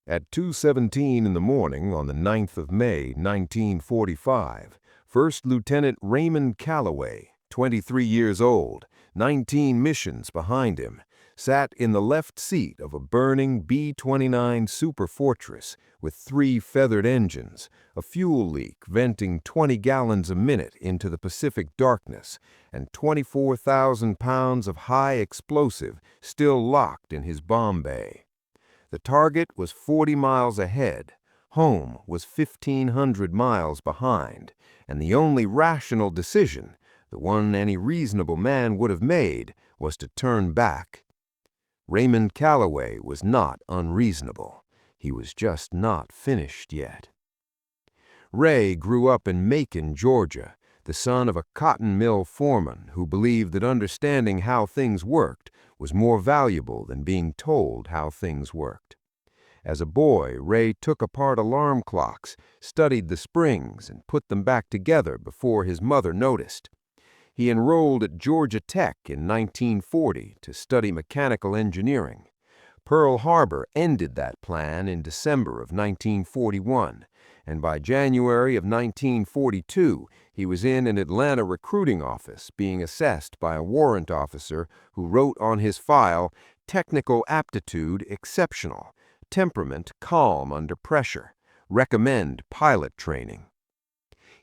At 2:17 in the morning on the 9th of May, 1945, First Lieutenant Raymond Calloway, 23 years old, 19 missions behind him, sat in the left seat of a burning B-29 Superfortress with 3 feathered engines, a fuel leak venting 20 gallons a minute into the Pacific darkness, and 24,000 pounds of high explosive still locked in his bomb bay. The target was 40 miles ahead, home was 1,500 miles behind, and the only rational decision, the one any reasonable man would have made, was to turn back. Raymond Calloway was not unreasonable. He was just not finished yet. Ray grew up in Macon, Georgia, the son of a cotton mill foreman who believed that understanding how things worked was more valuable than being told how things worked. As a boy, Ray took apart alarm clocks, studied the springs, and put them back together before his mother noticed. He enrolled at Georgia Tech in 1940 to study mechanical engineering. Pearl Harbor ended that plan in December of 1941, and by January of 1942, he was in an Atlanta recruiting office being assessed by a warrant officer who wrote on his file, "Technical aptitude exceptional, temperament calm under pressure, recommend pilot training."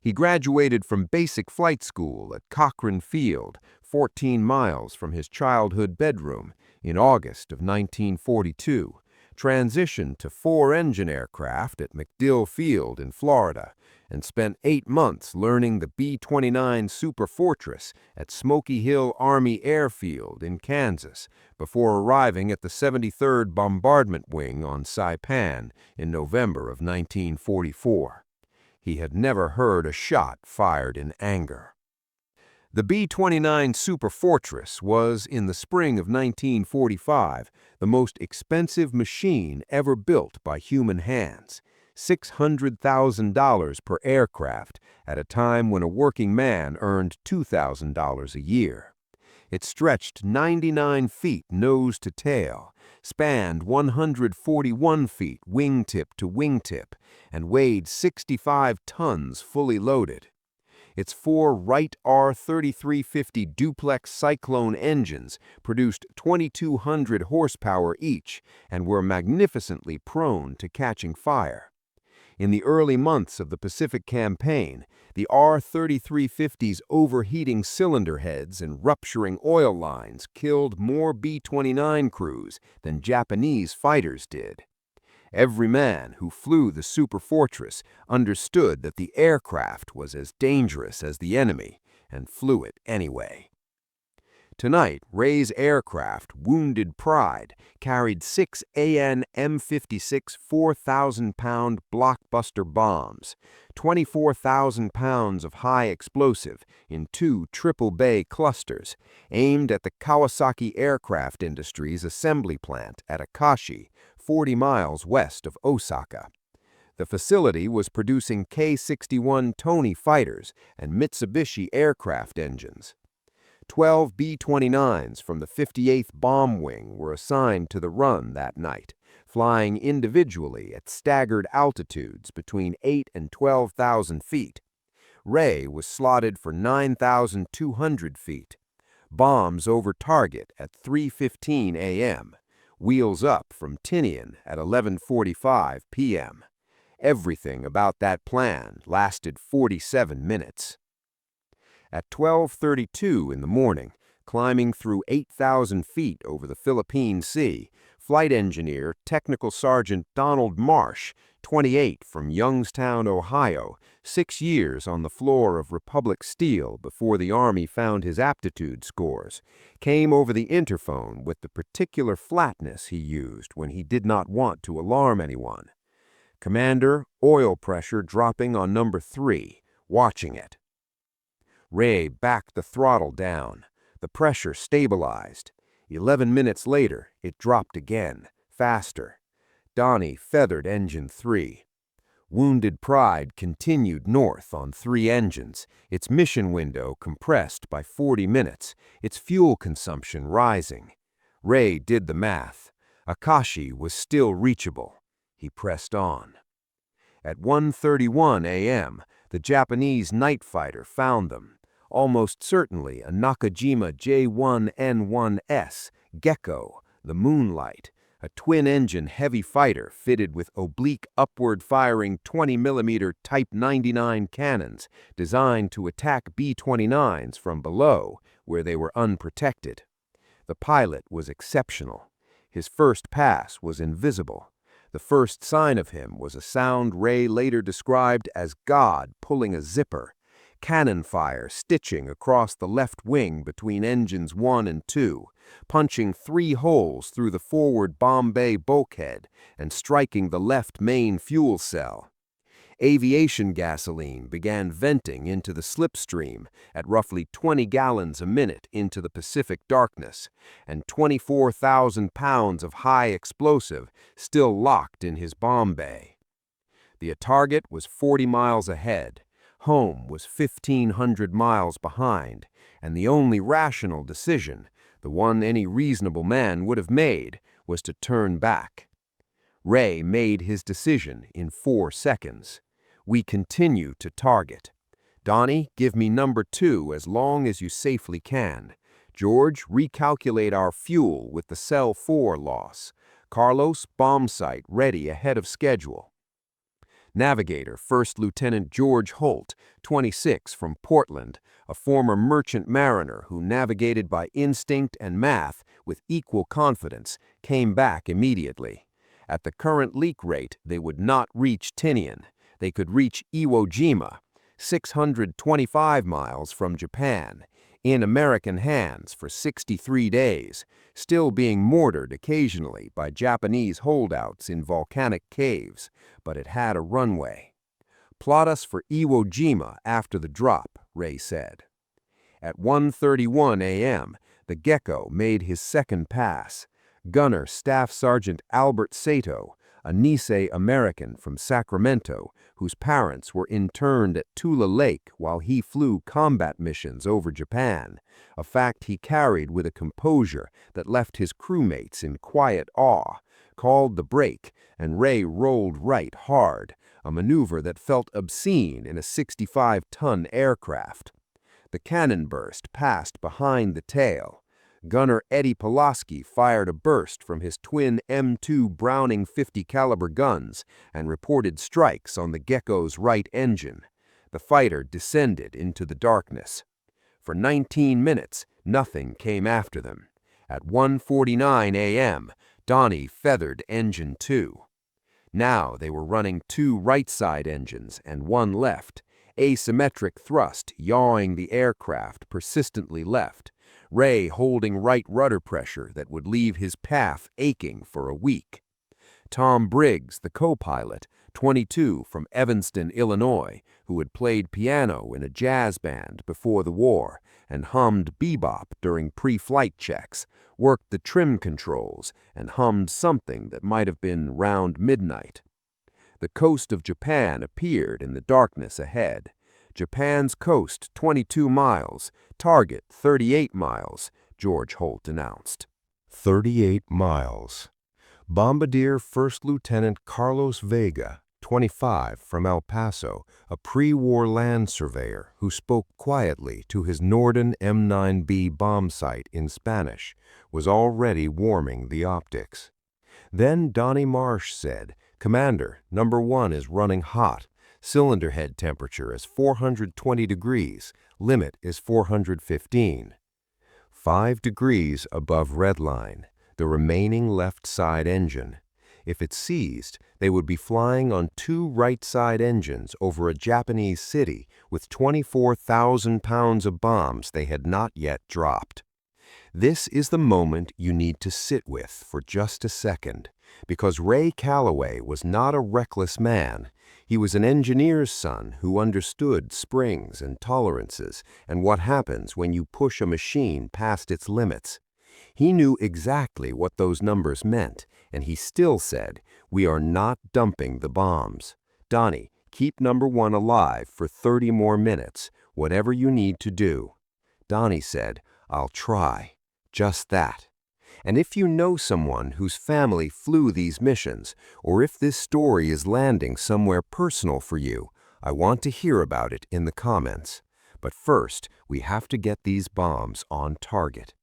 He graduated from basic flight school at Cochran Field, 14 miles from his childhood bedroom, in August of 1942, transitioned to 4-engine aircraft at MacDill Field in Florida, and spent 8 months learning the B-29 Superfortress at Smoky Hill Army Airfield in Kansas before arriving at the 73rd Bombardment Wing on Saipan in November of 1944. He had never heard a shot fired in anger. The B-29 Superfortress was, in the spring of 1945, the most expensive machine ever built by human hands, $600,000 per aircraft at a time when a working man earned $2,000 a year. It stretched 99 feet nose to tail, spanned 141 feet wingtip to wingtip, and weighed 65 tons fully loaded. Its 4 Wright R-3350 duplex Cyclone engines produced 2,200 horsepower each and were magnificently prone to catching fire. In the early months of the Pacific Campaign, the R-3350's overheating cylinder heads and rupturing oil lines killed more B-29 crews than Japanese fighters did. Every man who flew the Superfortress understood that the aircraft was as dangerous as the enemy and flew it anyway. Tonight, Ray's aircraft, Wounded Pride, carried 6 AN M56 4,000-pound blockbuster bombs, 24,000 pounds of high explosive in 2 triple-bay clusters, aimed at the Kawasaki Aircraft Industries assembly plant at Akashi, 40 miles west of Osaka. The facility was producing K-61 Tony fighters and Mitsubishi aircraft engines. 12 B-29s from the 58th Bomb Wing were assigned to the run that night, flying individually at staggered altitudes between 8 and 12,000 feet. Ray was slotted for 9,200 feet. Bombs over target at 3:15 a.m. Wheels up from Tinian at 11:45 p.m. Everything about that plan lasted 47 minutes. At 12:32 in the morning, climbing through 8,000 feet over the Philippine Sea, flight engineer Technical Sergeant Donald Marsh, 28 from Youngstown, Ohio, 6 years on the floor of Republic Steel before the Army found his aptitude scores, came over the interphone with the particular flatness he used when he did not want to alarm anyone. "Commander, oil pressure dropping on number 3. Watching it." Ray backed the throttle down. The pressure stabilized. 11 minutes later, it dropped again, faster. Donnie feathered engine 3. Wounded Pride continued north on 3 engines, its mission window compressed by 40 minutes, its fuel consumption rising. Ray did the math. Akashi was still reachable. He pressed on. At 1:31 a.m., the Japanese night fighter found them, almost certainly a Nakajima J1N1S Gecko, the Moonlight, a twin-engine heavy fighter fitted with oblique upward-firing 20mm Type 99 cannons designed to attack B-29s from below, where they were unprotected. The pilot was exceptional. His first pass was invisible. The first sign of him was a sound Ray later described as God pulling a zipper, cannon fire stitching across the left wing between engines 1 and 2, punching 3 holes through the forward bomb bay bulkhead and striking the left main fuel cell. Aviation gasoline began venting into the slipstream at roughly 20 gallons a minute into the Pacific darkness, and 24,000 pounds of high explosive still locked in his bomb bay. The target was 40 miles ahead, home was 1,500 miles behind, and the only rational decision, the one any reasonable man would have made, was to turn back. Ray made his decision in 4 seconds. We continue to target. Donnie, give me number 2 as long as you safely can. George, recalculate our fuel with the Cell 4 loss. Carlos, bomb site ready ahead of schedule. Navigator, First Lieutenant George Holt, 26, from Portland, a former merchant mariner who navigated by instinct and math with equal confidence, came back immediately. At the current leak rate, they would not reach Tinian. They could reach Iwo Jima, 625 miles from Japan, in American hands for 63 days, still being mortared occasionally by Japanese holdouts in volcanic caves, but it had a runway. Plot us for Iwo Jima after the drop, Ray said. At 1:31 a.m., the Gecko made his second pass. Gunner Staff Sergeant Albert Sato, a Nisei American from Sacramento, whose parents were interned at Tula Lake while he flew combat missions over Japan, a fact he carried with a composure that left his crewmates in quiet awe, called the brake, and Ray rolled right hard, a maneuver that felt obscene in a 65-ton aircraft. The cannon burst passed behind the tail. Gunner Eddie Pulaski fired a burst from his twin M2 Browning 50 caliber guns and reported strikes on the Gecko's right engine. The fighter descended into the darkness. For 19 minutes, nothing came after them. At 1:49 a.m., Donnie feathered engine 2. Now they were running 2 right-side engines and 1 left, asymmetric thrust yawing the aircraft persistently left, Ray holding right rudder pressure that would leave his path aching for a week. Tom Briggs, the co-pilot, 22, from Evanston, Illinois, who had played piano in a jazz band before the war and hummed bebop during pre-flight checks, worked the trim controls and hummed something that might have been round midnight. The coast of Japan appeared in the darkness ahead. Japan's coast 22 miles, target 38 miles, George Holt announced. 38 miles. Bombardier First Lieutenant Carlos Vega, 25, from El Paso, a pre-war land surveyor who spoke quietly to his Norden M9B bomb site in Spanish, was already warming the optics. Then Donnie Marsh said, "Commander, number 1 is running hot. Cylinder head temperature is 420 degrees. Limit is 415. 5 degrees above redline, the remaining left side engine. If it seized, they would be flying on 2 right side engines over a Japanese city with 24,000 pounds of bombs they had not yet dropped." This is the moment you need to sit with for just a second, because Ray Calloway was not a reckless man. He was an engineer's son who understood springs and tolerances and what happens when you push a machine past its limits. He knew exactly what those numbers meant, and he still said, "We are not dumping the bombs. Donnie, keep number 1 alive for 30 more minutes, whatever you need to do." Donnie said, "I'll try." Just that. And if you know someone whose family flew these missions, or if this story is landing somewhere personal for you, I want to hear about it in the comments. But first, we have to get these bombs on target.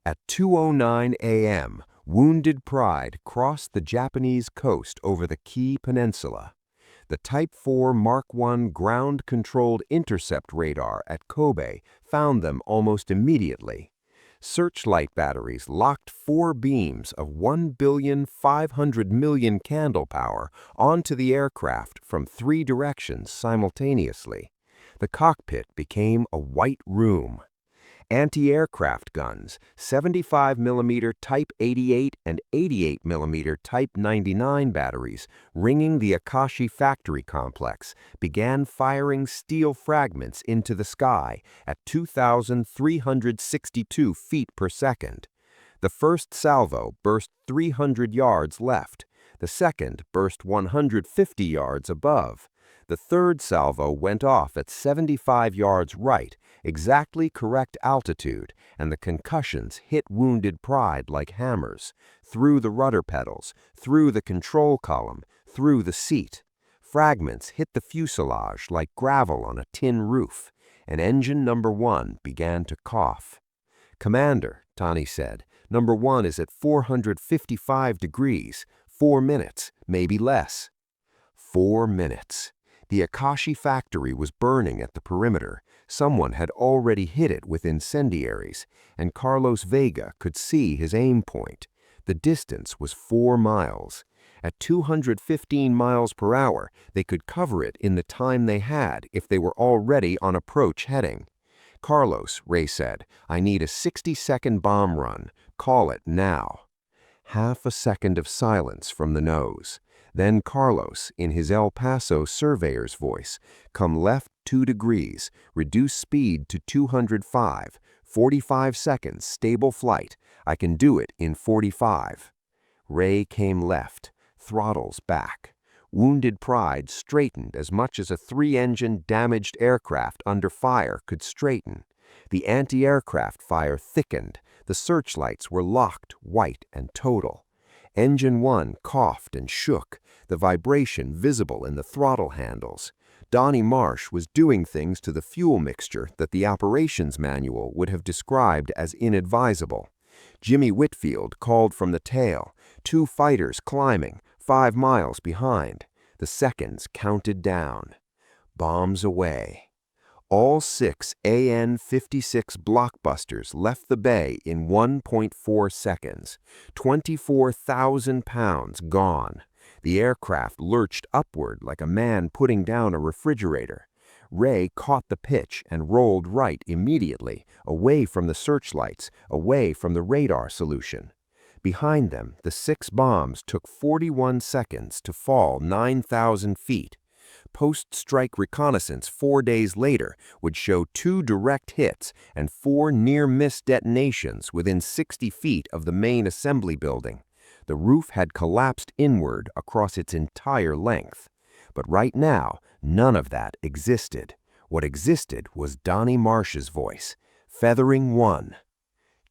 At 2:09 a.m., Wounded Pride crossed the Japanese coast over the Kii Peninsula. The Type 4 Mark I ground-controlled intercept radar at Kobe found them almost immediately. Searchlight batteries locked 4 beams of 1,500,000,000 candle power onto the aircraft from 3 directions simultaneously. The cockpit became a white room. Anti-aircraft guns, 75mm Type 88 and 88mm Type 99 batteries, ringing the Akashi factory complex, began firing steel fragments into the sky at 2,362 feet per second. The first salvo burst 300 yards left. The second burst 150 yards above. The third salvo went off at 75 yards right, exactly correct altitude, and the concussions hit Wounded Pride like hammers, through the rudder pedals, through the control column, through the seat. Fragments hit the fuselage like gravel on a tin roof, and engine number 1 began to cough. "Commander," Tani said, "number 1 is at 455 degrees, 4 minutes, maybe less." 4 minutes. The Akashi factory was burning at the perimeter. Someone had already hit it with incendiaries, and Carlos Vega could see his aim point. The distance was 4 miles. At 215 miles per hour, they could cover it in the time they had if they were already on approach heading. "Carlos," Ray said, "I need a 60-second bomb run. Call it now." Half a second of silence from the nose. Then Carlos, in his El Paso surveyor's voice, "Come left 2 degrees, reduce speed to 205, 45 seconds, stable flight. I can do it in 45. Ray came left, throttles back. Wounded Pride straightened as much as a 3-engine damaged aircraft under fire could straighten. The anti-aircraft fire thickened. The searchlights were locked, white and total. Engine 1 coughed and shook, the vibration visible in the throttle handles. Donnie Marsh was doing things to the fuel mixture that the operations manual would have described as inadvisable. Jimmy Whitfield called from the tail, 2 fighters climbing, 5 miles behind. The seconds counted down. Bombs away. All 6 AN-56 blockbusters left the bay in 1.4 seconds. 24,000 pounds gone. The aircraft lurched upward like a man putting down a refrigerator. Ray caught the pitch and rolled right immediately, away from the searchlights, away from the radar solution. Behind them, the 6 bombs took 41 seconds to fall 9,000 feet. Post-strike reconnaissance 4 days later would show 2 direct hits and 4 near-miss detonations within 60 feet of the main assembly building. The roof had collapsed inward across its entire length. But right now, none of that existed. What existed was Donnie Marsh's voice. Feathering 1.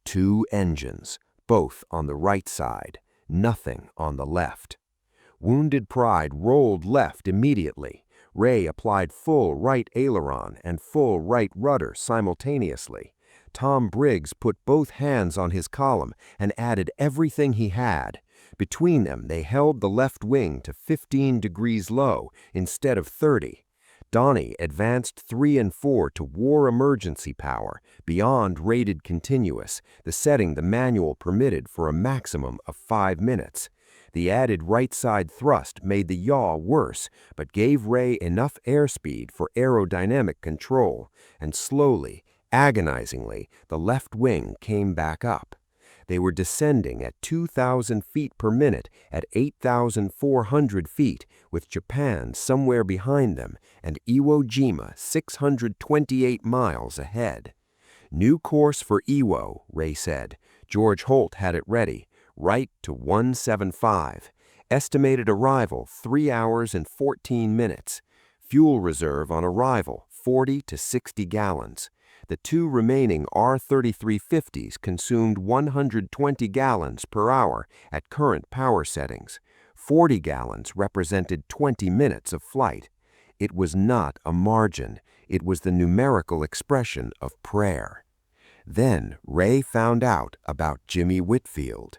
2 engines, both on the right side, nothing on the left. Wounded Pride rolled left immediately. Ray applied full right aileron and full right rudder simultaneously. Tom Briggs put both hands on his column and added everything he had. Between them, they held the left wing to 15 degrees low instead of 30. Donnie advanced 3 and 4 to war emergency power, beyond rated continuous, the setting the manual permitted for a maximum of 5 minutes. The added right-side thrust made the yaw worse, but gave Ray enough airspeed for aerodynamic control, and slowly, agonizingly, the left wing came back up. They were descending at 2,000 feet per minute at 8,400 feet, with Japan somewhere behind them and Iwo Jima 628 miles ahead. "New course for Iwo," Ray said. George Holt had it ready. Right to 175. Estimated arrival 3 hours and 14 minutes. Fuel reserve on arrival 40 to 60 gallons. The two remaining R-3350s consumed 120 gallons per hour at current power settings. 40 gallons represented 20 minutes of flight. It was not a margin. It was the numerical expression of prayer. Then Ray found out about Jimmy Whitfield.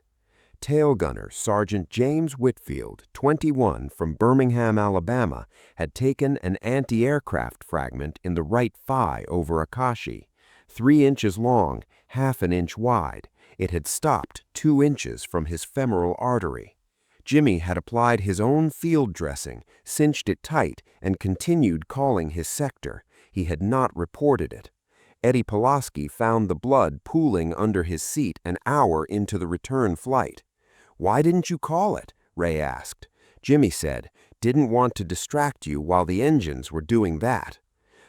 Tail gunner Sergeant James Whitfield, 21, from Birmingham, Alabama, had taken an anti-aircraft fragment in the right thigh over Akashi. 3 inches long, half an inch wide. It had stopped 2 inches from his femoral artery. Jimmy had applied his own field dressing, cinched it tight, and continued calling his sector. He had not reported it. Eddie Pulaski found the blood pooling under his seat an hour into the return flight. "Why didn't you call it?" Ray asked. Jimmy said, "Didn't want to distract you while the engines were doing that."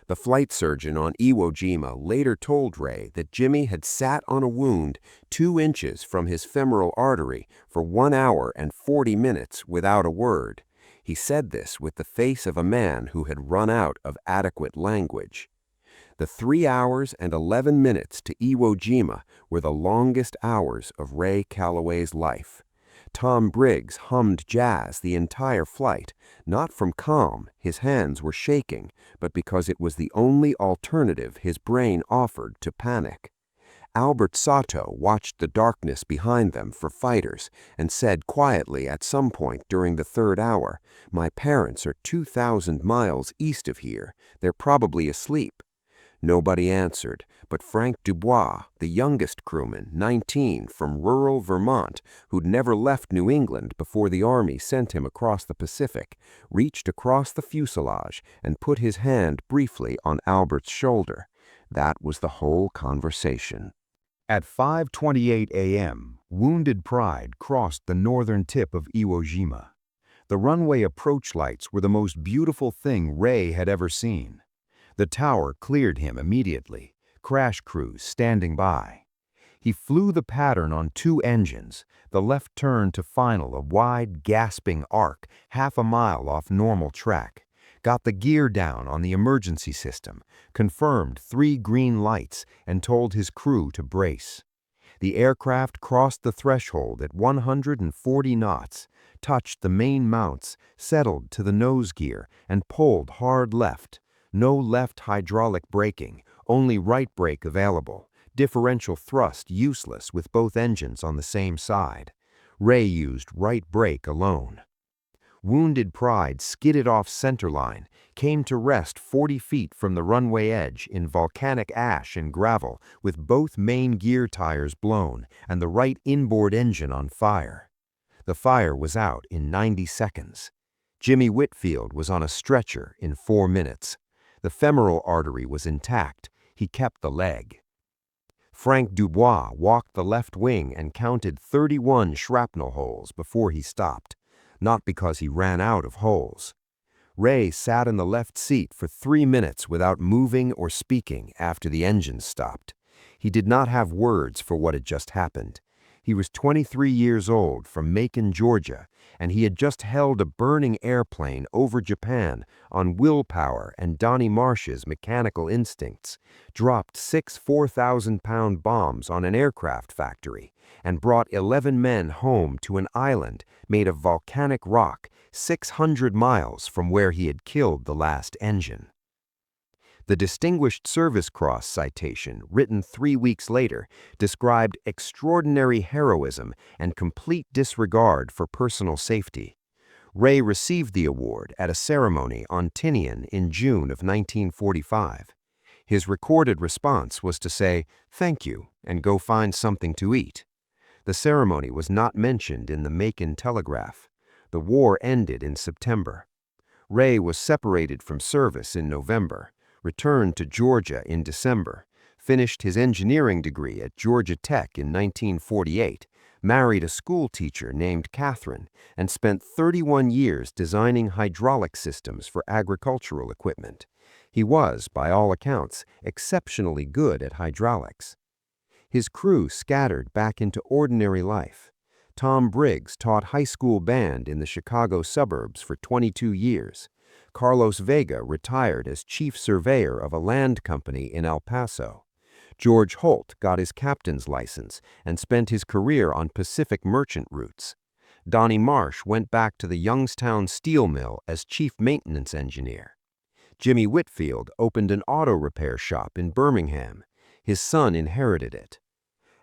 The flight surgeon on Iwo Jima later told Ray that Jimmy had sat on a wound 2 inches from his femoral artery for 1 hour and 40 minutes without a word. He said this with the face of a man who had run out of adequate language. The 3 hours and 11 minutes to Iwo Jima were the longest hours of Ray Calloway's life. Tom Briggs hummed jazz the entire flight, not from calm, his hands were shaking, but because it was the only alternative his brain offered to panic. Albert Sato watched the darkness behind them for fighters and said quietly at some point during the 3rd hour, "My parents are 2,000 miles east of here. They're probably asleep." Nobody answered, but Frank Dubois, the youngest crewman, 19, from rural Vermont, who'd never left New England before the Army sent him across the Pacific, reached across the fuselage and put his hand briefly on Albert's shoulder. That was the whole conversation. At 5:28 a.m., Wounded Pride crossed the northern tip of Iwo Jima. The runway approach lights were the most beautiful thing Ray had ever seen. The tower cleared him immediately, crash crews standing by. He flew the pattern on 2 engines, the left turn to final a wide, gasping arc half a mile off normal track, got the gear down on the emergency system, confirmed 3 green lights, and told his crew to brace. The aircraft crossed the threshold at 140 knots, touched the main mounts, settled to the nose gear, and pulled hard left. No left hydraulic braking, only right brake available. Differential thrust useless with both engines on the same side. Ray used right brake alone. Wounded Pride skidded off centerline, came to rest 40 feet from the runway edge in volcanic ash and gravel with both main gear tires blown and the right inboard engine on fire. The fire was out in 90 seconds. Jimmy Whitfield was on a stretcher in 4 minutes. The femoral artery was intact. He kept the leg. Frank Dubois walked the left wing and counted 31 shrapnel holes before he stopped, not because he ran out of holes. Ray sat in the left seat for 3 minutes without moving or speaking after the engines stopped. He did not have words for what had just happened. He was 23 years old from Macon, Georgia, and he had just held a burning airplane over Japan on willpower and Donnie Marsh's mechanical instincts, dropped 6 4,000-pound bombs on an aircraft factory, and brought 11 men home to an island made of volcanic rock 600 miles from where he had killed the last engine. The Distinguished Service Cross citation, written 3 weeks later, described extraordinary heroism and complete disregard for personal safety. Ray received the award at a ceremony on Tinian in June of 1945. His recorded response was to say, "Thank you," and go find something to eat. The ceremony was not mentioned in the Macon Telegraph. The war ended in September. Ray was separated from service in November, returned to Georgia in December, finished his engineering degree at Georgia Tech in 1948, married a school teacher named Catherine, and spent 31 years designing hydraulic systems for agricultural equipment. He was, by all accounts, exceptionally good at hydraulics. His crew scattered back into ordinary life. Tom Briggs taught high school band in the Chicago suburbs for 22 years. Carlos Vega retired as chief surveyor of a land company in El Paso. George Holt got his captain's license and spent his career on Pacific merchant routes. Donnie Marsh went back to the Youngstown steel mill as chief maintenance engineer. Jimmy Whitfield opened an auto repair shop in Birmingham. His son inherited it.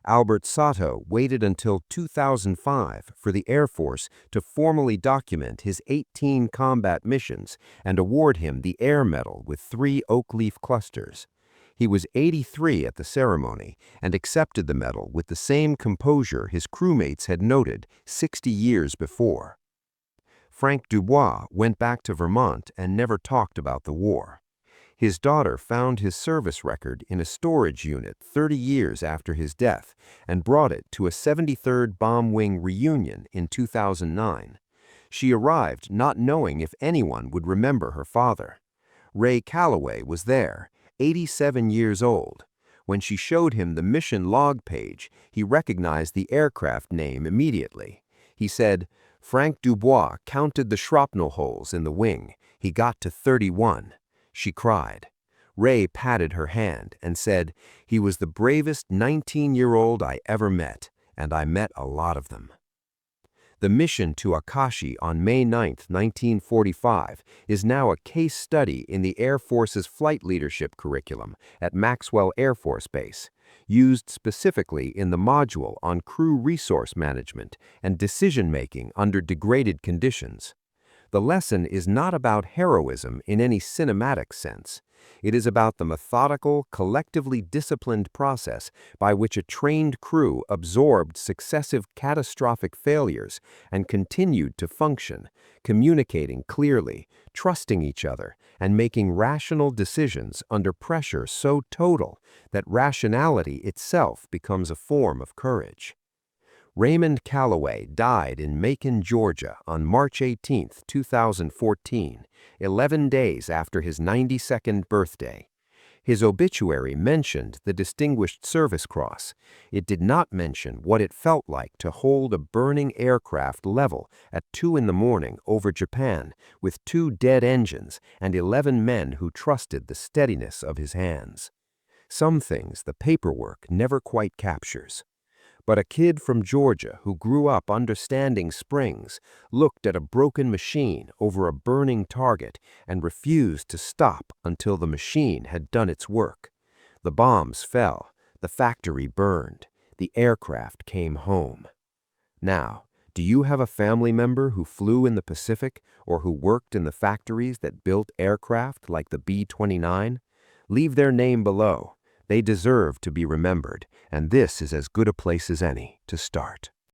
Albert Sato waited until 2005 for the Air Force to formally document his 18 combat missions and award him the Air Medal with 3 oak leaf clusters. He was 83 at the ceremony and accepted the medal with the same composure his crewmates had noted 60 years before. Frank Dubois went back to Vermont and never talked about the war. His daughter found his service record in a storage unit 30 years after his death and brought it to a 73rd Bomb Wing reunion in 2009. She arrived not knowing if anyone would remember her father. Ray Calloway was there, 87 years old. When she showed him the mission log page, he recognized the aircraft name immediately. He said, "Frank Dubois counted the shrapnel holes in the wing. He got to 31. She cried. Ray patted her hand and said, "He was the bravest 19-year-old I ever met, and I met a lot of them." The mission to Akashi on May 9, 1945, is now a case study in the Air Force's flight leadership curriculum at Maxwell Air Force Base, used specifically in the module on crew resource management and decision-making under degraded conditions. The lesson is not about heroism in any cinematic sense. It is about the methodical, collectively disciplined process by which a trained crew absorbed successive catastrophic failures and continued to function, communicating clearly, trusting each other, and making rational decisions under pressure so total that rationality itself becomes a form of courage. Raymond Calloway died in Macon, Georgia on March 18, 2014, 11 days after his 92nd birthday. His obituary mentioned the Distinguished Service Cross. It did not mention what it felt like to hold a burning aircraft level at 2 in the morning over Japan with 2 dead engines and 11 men who trusted the steadiness of his hands. Some things the paperwork never quite captures. But a kid from Georgia who grew up understanding springs looked at a broken machine over a burning target and refused to stop until the machine had done its work. The bombs fell, the factory burned, the aircraft came home. Now, do you have a family member who flew in the Pacific or who worked in the factories that built aircraft like the B-29? Leave their name below. They deserve to be remembered, and this is as good a place as any to start.